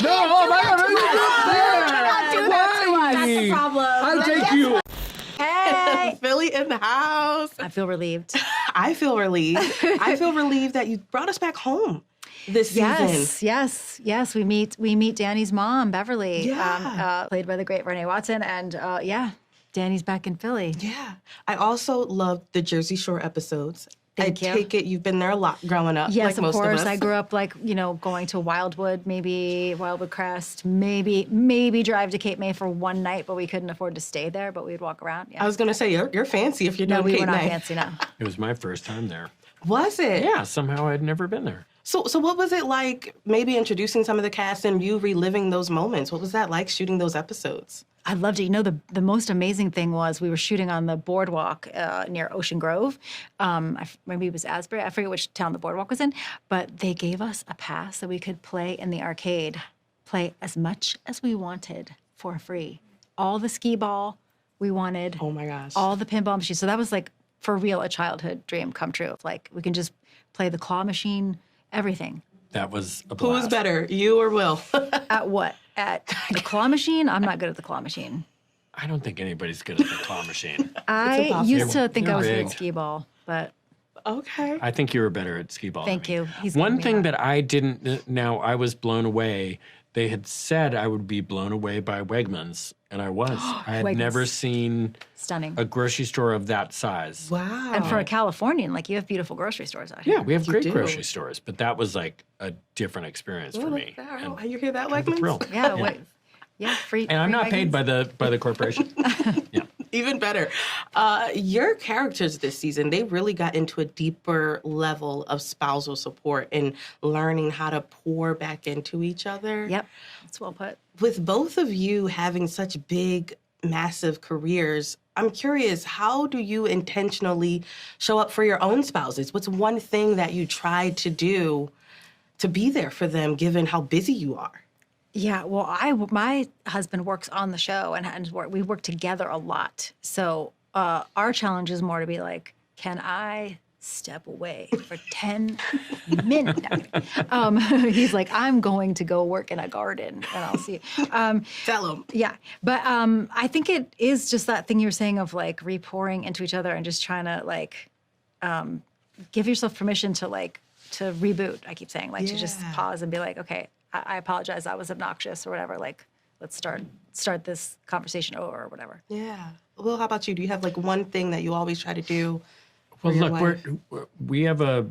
oh my God, Do that to us. That's the problem. I'll take you. Hey. Philly in the house. I feel relieved. I feel relieved. I feel relieved that you brought us back home this season. Yes. We meet Danny's mom, Beverly, Yeah. played by the great Renee Watson, and Danny's back in Philly. Yeah. I also loved the Jersey Shore episodes. Thank you. I take it you've been there a lot growing up. Yes, like of most course. Of us. I grew up going to Wildwood, maybe Wildwood Crest, maybe drive to Cape May for one night, but we couldn't afford to stay there. But we'd walk around. Yeah. I was going to say, you're fancy if you're doing No, we Cape were not May. fancy. No. It was my first time there. Was it? Yeah, somehow I'd never been there. So what was it like maybe introducing some of the cast and you reliving those moments? What was that like shooting those episodes? I loved it. The most amazing thing was we were shooting on the boardwalk near Ocean Grove. Maybe it was Asbury. I forget which town the boardwalk was in. But they gave us a pass so we could play in the arcade, play as much as we wanted for free. All the skee ball we wanted. Oh my gosh. All the pinball machines. So that was like, for real, a childhood dream come true. Like, we can just play the claw machine, everything. That was a blast. Who was better, you or Will? At what? At the claw machine? I'm not good at the claw machine. I don't think anybody's good at the claw machine. I impossible. used to think I They're was good at rigged. skee ball, but Okay. I think you were better at skee ball. thank than me. you. He's One given me thing that. that I didn't, now I was blown away. They had said I would be blown away by Wegmans, and I was. I had Wegmans. never seen Stunning. a grocery store of that size. Wow. And for a Californian, like, you have beautiful grocery stores out here. Yeah, we have great do. grocery stores, but that was like a different experience for me. Wow. You hear that, And the Wegmans? thrill. Yeah, wait. Yeah, free. And I'm free not paid Wegmans. by the corporation. Yeah. Even better. Your characters this season, they really got into a deeper level of spousal support and learning how to pour back into each other. Yep, that's well put. With both of you having such big, massive careers, I'm curious, how do you intentionally show up for your own spouses? What's one thing that you try to do to be there for them, given how busy you are? Yeah, well, my husband works on the show, and we work together a lot. So our challenge is more to be like, can I step away for 10 minutes? He's like, I'm going to go work in a garden, and I'll see you. Tell them. Yeah, but I think it is just that thing you're saying of like re-pouring into each other and just trying to like give yourself permission to reboot. I keep saying to just Yeah. pause and be like, okay, I apologize, I was obnoxious or whatever. Like, let's start this conversation over or whatever. Yeah. Will, how about you? Do you have like one thing that you always try to do? Well, your look, wife? we have a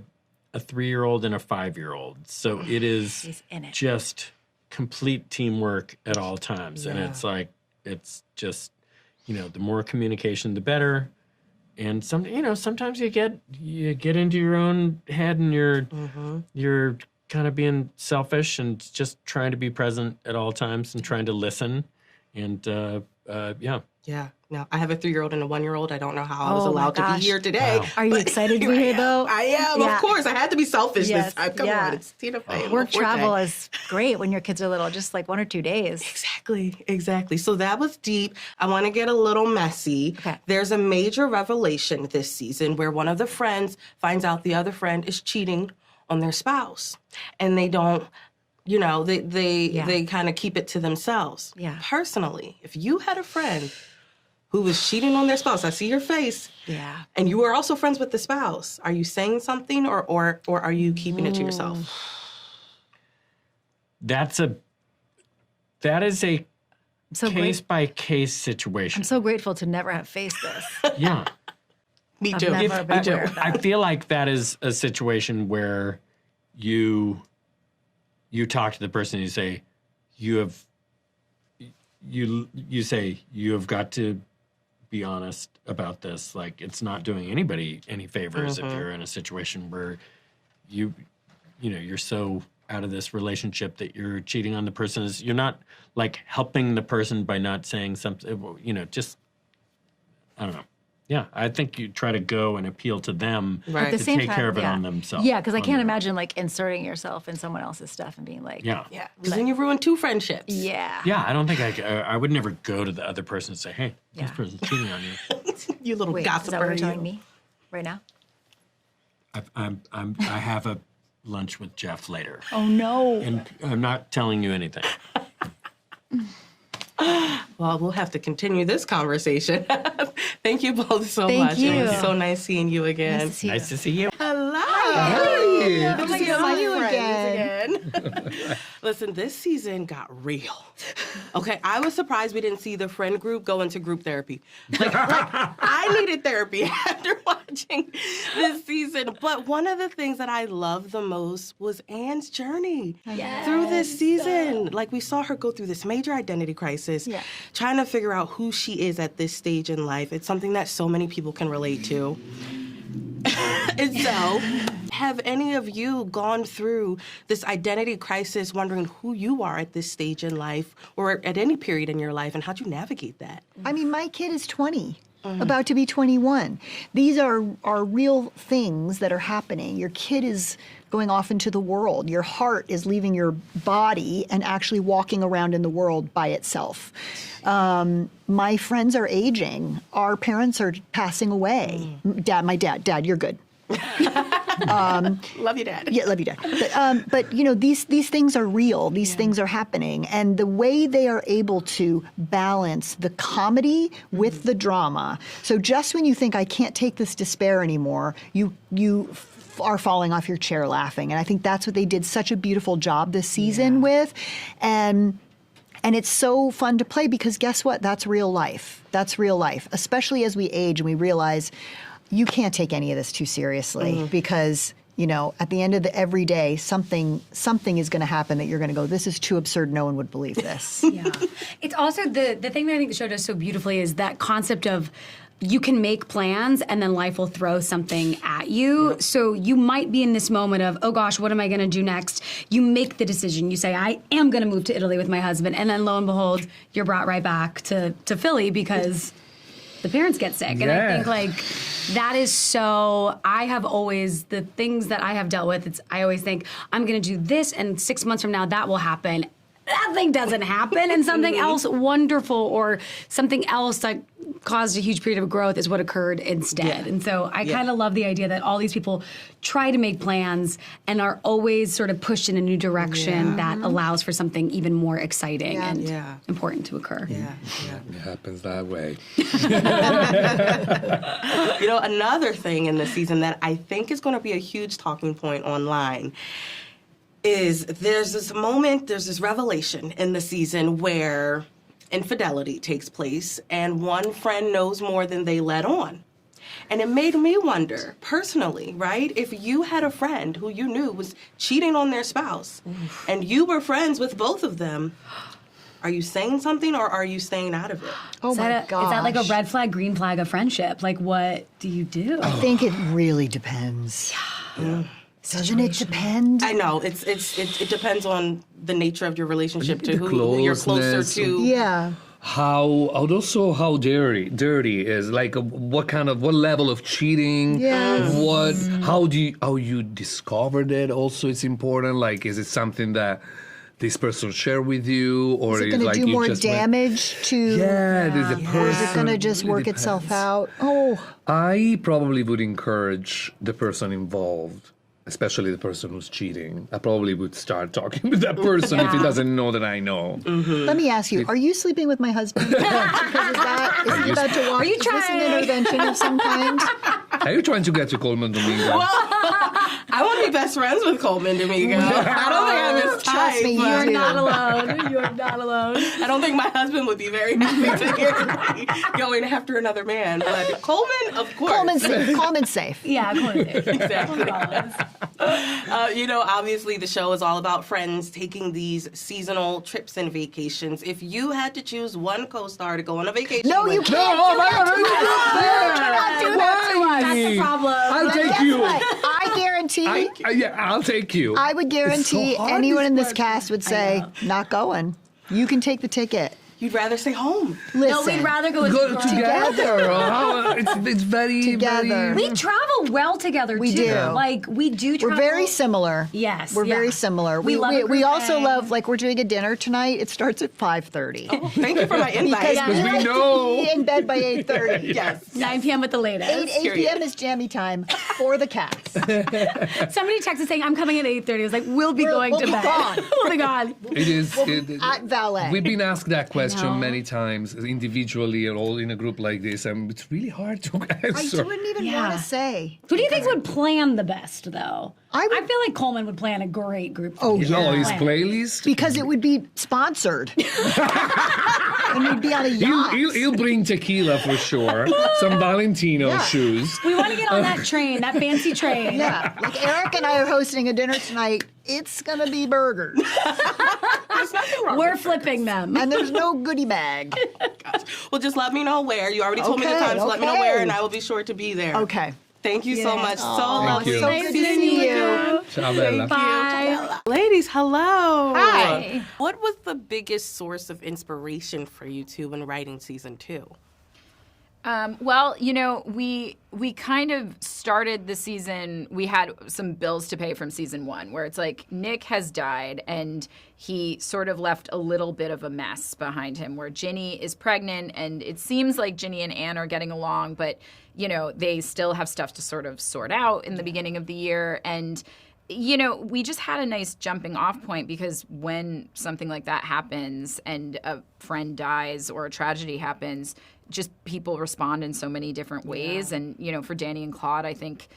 3-year-old and a 5-year-old, so it is He's in it. just complete teamwork at all times, and Yeah. it's like it's just the more communication, the better. And sometimes you get into your own head and you're kind of being selfish and just trying to be present at all times and trying to listen, and yeah. Yeah. No, I have a 3-year-old and a 1-year-old. I don't know how I was Oh, my allowed to gosh. be here today. Wow. Are you but excited to be here I here, am. though? I am, Yeah. of course. I had to be selfish Yes, this time. Come yeah. on, it's Tina Fey. Work travel is great when your kids are little, just like 1 or 2 days. Exactly. So that was deep. I want to get a little messy. Okay. There's a major revelation this season where one of the friends finds out the other friend is cheating on their spouse. And they don't, they kind of keep it to themselves. Yeah. Personally, if you had a friend who was cheating on their spouse, I see your face, Yeah. and you were also friends with the spouse, are you saying something or are you keeping it to yourself? That is a So case by case situation. I'm so grateful to never have faced this. Yeah. Me I've too. never been aware of that. I feel like that is a situation where you talk to the person and you say, you have got to be honest about this. Like, it's not doing anybody any favors if you're in a situation where you're so out of this relationship that you're cheating on the person. You're not like helping the person by not saying something, just, I don't know. Yeah, I think you try to go and appeal to them Right. At the to same take time, care of it yeah. on themselves. Yeah, because I on can't their own. imagine like inserting yourself in someone else's stuff and being like, Yeah. Yeah, because then you ruin 2 friendships. yeah. Yeah, I don't think I would never go to the other person and say, hey, this Yeah. person's cheating on you. You little Wait, gossiper. is that what you're you. telling me right now? I have a lunch with Jeff later. Oh, no. And I'm not telling you anything. Well, we'll have to continue this conversation. Thank you both so Thank much. you. It was so nice seeing you again. Nice to see you. Nice to see you. Hello. Hey. Good to see you again. Listen, this season got real. Okay, I was surprised we didn't see the friend group go into group therapy. Like I needed therapy after watching this season. But one of the things that I loved the most was Anne's journey through this season. Like we saw her go through this major identity crisis, trying to figure out who she is at this stage in life. It's something that so many people can relate to. And so, have any of you gone through this identity crisis wondering who you are at this stage in life or at any period in your life, and how'd you navigate that? I mean, my kid is 20, about to be 21. These are real things that are happening. Your kid is going off into the world. Your heart is leaving your body and actually walking around in the world by itself. My friends are aging. Our parents are passing away. Dad, you're good. Love you, Dad. Yeah, love you, Dad. But you know, these things are real. These things are happening, and the way they are able to balance the comedy with the drama. So just when you think I can't take this despair anymore, you are falling off your chair laughing, and I think that's what they did such a beautiful job this season with, and it's so fun to play because guess what? That's real life. That's real life, especially as we age and we realize you can't take any of this too seriously because, you know, at the end of every day, something is going to happen that you're going to go, this is too absurd. No one would believe this. Yeah. It's also the thing that I think the show does so beautifully is that concept of you can make plans and then life will throw something at you. Yep. So you might be in this moment of, oh gosh, what am I going to do next? You make the decision. You say, I am going to move to Italy with my husband. And then lo and behold, you're brought right back to Philly because the parents get sick. And I think like that is so, I have always, the things that I have dealt with, I always think I'm going to do this and 6 months from now that will happen. That thing doesn't happen, and something else wonderful or something else that caused a huge period of growth is what occurred instead. And so I kind of love the idea that all these people try to make plans and are always sort of pushed in a new direction that allows for something even more exciting and important to occur. It happens that way. You know, another thing in this season that I think is going to be a huge talking point online is there's this revelation in the season where infidelity takes place and one friend knows more than they let on. And it made me wonder, personally, right, if you had a friend who you knew was cheating on their spouse and you were friends with both of them, are you saying something or are you staying out of it? Oh my gosh. Is that like a red flag, green flag of friendship? Like, what do you do? I think it really depends. Doesn't it depend? I know it depends on the nature of your relationship to who you're closer to. Yeah. How dirty is like what level of cheating? Yes. How you discovered it? Also, it's important. Like, is it something that this person share with you, or is it going to do more damage to? There's a person. Or is it going to just work itself out? Oh, I probably would encourage the person involved, especially the person who's cheating. I probably would start talking with that person if he doesn't know that I know. Let me ask you, are you sleeping with my husband? Because is he about to walk? Is this an intervention of some kind? Are you trying to get to Coleman Domingo? Well, I want to be best friends with Coleman Domingo. I don't think I'm his type. Trust me, You're not alone. You're not alone. I don't think my husband would be very happy to hear me going after another man. But Coleman, of course. Coleman's safe. Yeah, Exactly. You know, obviously the show is all about friends taking these seasonal trips and vacations. If you had to choose one co-star to go on a vacation No, with, you can't. Oh my God! do that to us. That's the problem. I'll take Guess you. what? I guarantee. I'll take you. I would guarantee hard, anyone this in this question. cast would say, not going. You can take the ticket. You'd rather stay home. Listen, No, we'd rather go as Go a girl. together. Oh, it's very Together. very. We travel well together We too. do. Like we do. we're Travel. very similar. Yes, we're yeah. very similar. We love a we group also hang. love, like, we're doing a dinner tonight. It starts at 5:30. Thank you for my invite. Because we we like know. to be in bed by 8:30. Yes. 9 p.m. at the latest. 8 p.m. is jammy time for the cast. Somebody texted saying, "I'm coming at 8:30." I was like, "We'll be going we'll to be bed." gone. We'll be gone. It is. At valet. We've been asked that question know. many times, individually or all in a group like this, and it's really hard to I answer. wouldn't even Yeah. want to say. Who do you think would plan the best, though? I would- I feel like Coleman would plan a great group. Oh, for yeah. Oh, his Plan. playlist. Because it would be sponsored. And we'd be on a yacht. He'll bring tequila for sure. Some Valentino Yeah. shoes. We want to get on that train, that fancy train. Yeah, like Eric and I are hosting a dinner tonight. It's gonna be burgers, There's nothing wrong We're with flipping them. and there's no goodie bag. Well, just let me know where. You already told me the Okay, time, so let me know okay. where, and I will be sure to be there. Okay. Thank you so much. So Thank you. lovely. So Nice good to to see see you. you. Ciao, Bella. Bye. Ladies, hello. Hi. What was the biggest source of inspiration for you two when writing season 2? Well, you know, we kind of started the season, we had some bills to pay from season 1 where it's like Nick has died and he sort of left a little bit of a mess behind him where Ginny is pregnant and it seems like Ginny and Anne are getting along, but, you know, they still have stuff to sort of sort out in the beginning of the year. And you know, we just had a nice jumping off point because when something like that happens and a friend dies or a tragedy happens, just people respond in so many different ways. And, you know, for Danny and Claude, I think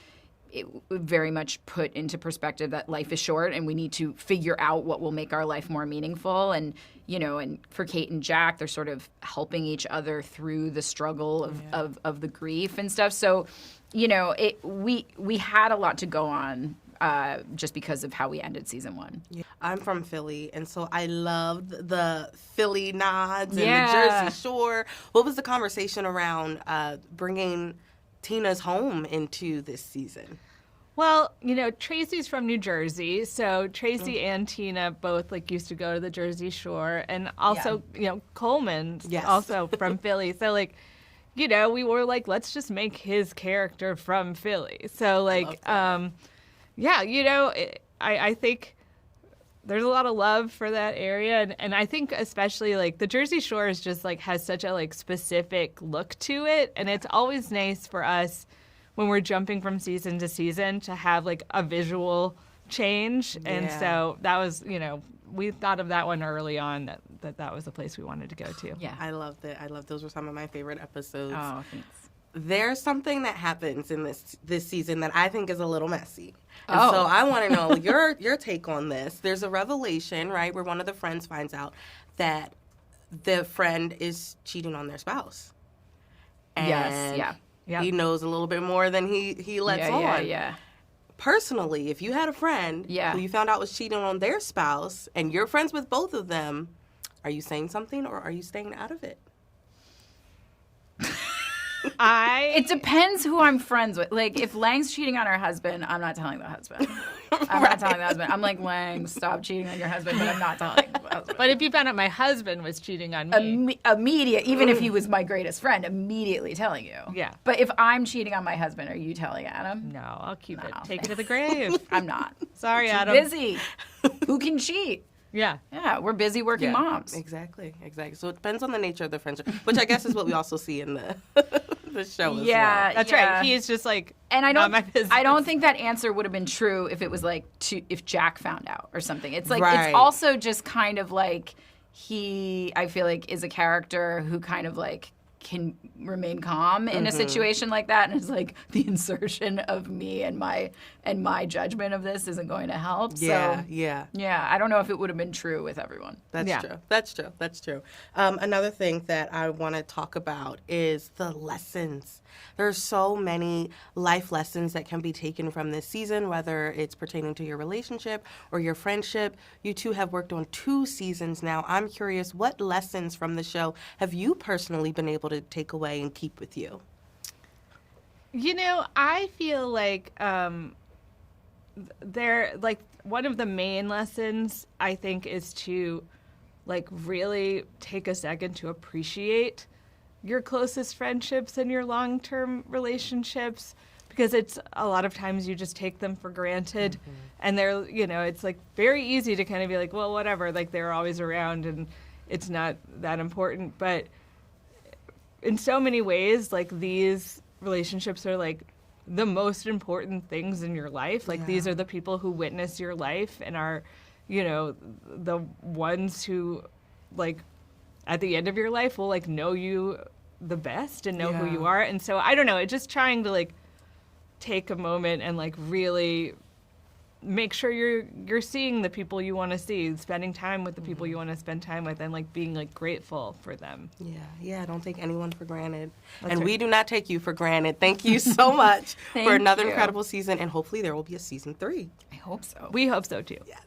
it very much put into perspective that life is short and we need to figure out what will make our life more meaningful. And, you know, and for Kate and Jack, they're sort of helping each other through the struggle of the grief and stuff. So, you know, we had a lot to go on. Just because of how we ended season 1. Yeah. I'm from Philly, and so I loved the Philly nods and Yeah. the Jersey Shore. What was the conversation around bringing Tina's home into this season? Well, you know, Tracy's from New Jersey, so Tracy and Tina both like used to go to the Jersey Shore, and also, you know, Coleman's Yes. also from Philly. So like, you know, we were like, let's just make his character from Philly. So like, yeah, you know, I think there's a lot of love for that area, and I think especially like the Jersey Shore is just like has such a like specific look to it, and it's always nice for us when we're jumping from season to season to have like a visual change. And Yeah. so that was, you know, we thought of that one early on that was the place we wanted to go to. Yeah. I loved it. Those were some of my favorite episodes. Oh, thanks. There's something that happens in this season that I think is a little messy. And Oh. so I want to know your take on this. There's a revelation, right, where one of the friends finds out that the friend is cheating on their spouse. And Yes, yeah. Yeah. he knows a little bit more than he lets on. Yeah. Personally, if you had a friend Yeah. who you found out was cheating on their spouse and you're friends with both of them, are you saying something or are you staying out of it? It depends who I'm friends with. Like, if Lang's cheating on her husband, I'm not telling the husband. I'm not telling the husband. I'm like, Lang, stop cheating on your husband, but I'm not telling the husband. But if you found out my husband was cheating on me, Immediate, even if he was my greatest friend, immediately telling you. Yeah. But if I'm cheating on my husband, are you telling Adam? no, I'll keep it. No. Take it to the grave. I'm not. Sorry, Too Adam. busy. Who can cheat? Yeah. Yeah, we're busy working moms. Exactly. So it depends on the nature of the friendship, which I guess is what we also see in the the show as Yeah, well. That's yeah. right. He is just like, And I not don't, my business. I don't think that answer would have been true if it was like if Jack found out or something. It's like Right. it's also just kind of like I feel like is a character who kind of like can remain calm in a situation like that, and it's like the insertion of me and my judgment of this isn't going to help. Yeah, So yeah. I don't know if it would have been true with everyone. That's Yeah. true. That's true. Another thing that I want to talk about is the lessons. There's so many life lessons that can be taken from this season, whether it's pertaining to your relationship or your friendship. You two have worked on 2 seasons now. I'm curious, what lessons from the show have you personally been able to take away and keep with you? You know, I feel like they're like one of the main lessons I think is to like really take a second to appreciate your closest friendships and your long-term relationships, because it's a lot of times you just take them for granted. And they're, you know, it's like very easy to kind of be like, well, whatever, like they're always around and it's not that important. But in so many ways, like these relationships are like the most important things in your life. Like these are the people who witness your life and are, you know, the ones who like at the end of your life will like know you the best and know who you are. And so I don't know, it's just trying to like take a moment and like really make sure you're seeing the people you want to see, spending time with the people you want to spend time with, and like being like grateful for them. Yeah, don't take anyone for granted. And we do not take you for granted. Thank you so much for another incredible season, and hopefully there will be a season 3. I hope so. We hope so too. Yes.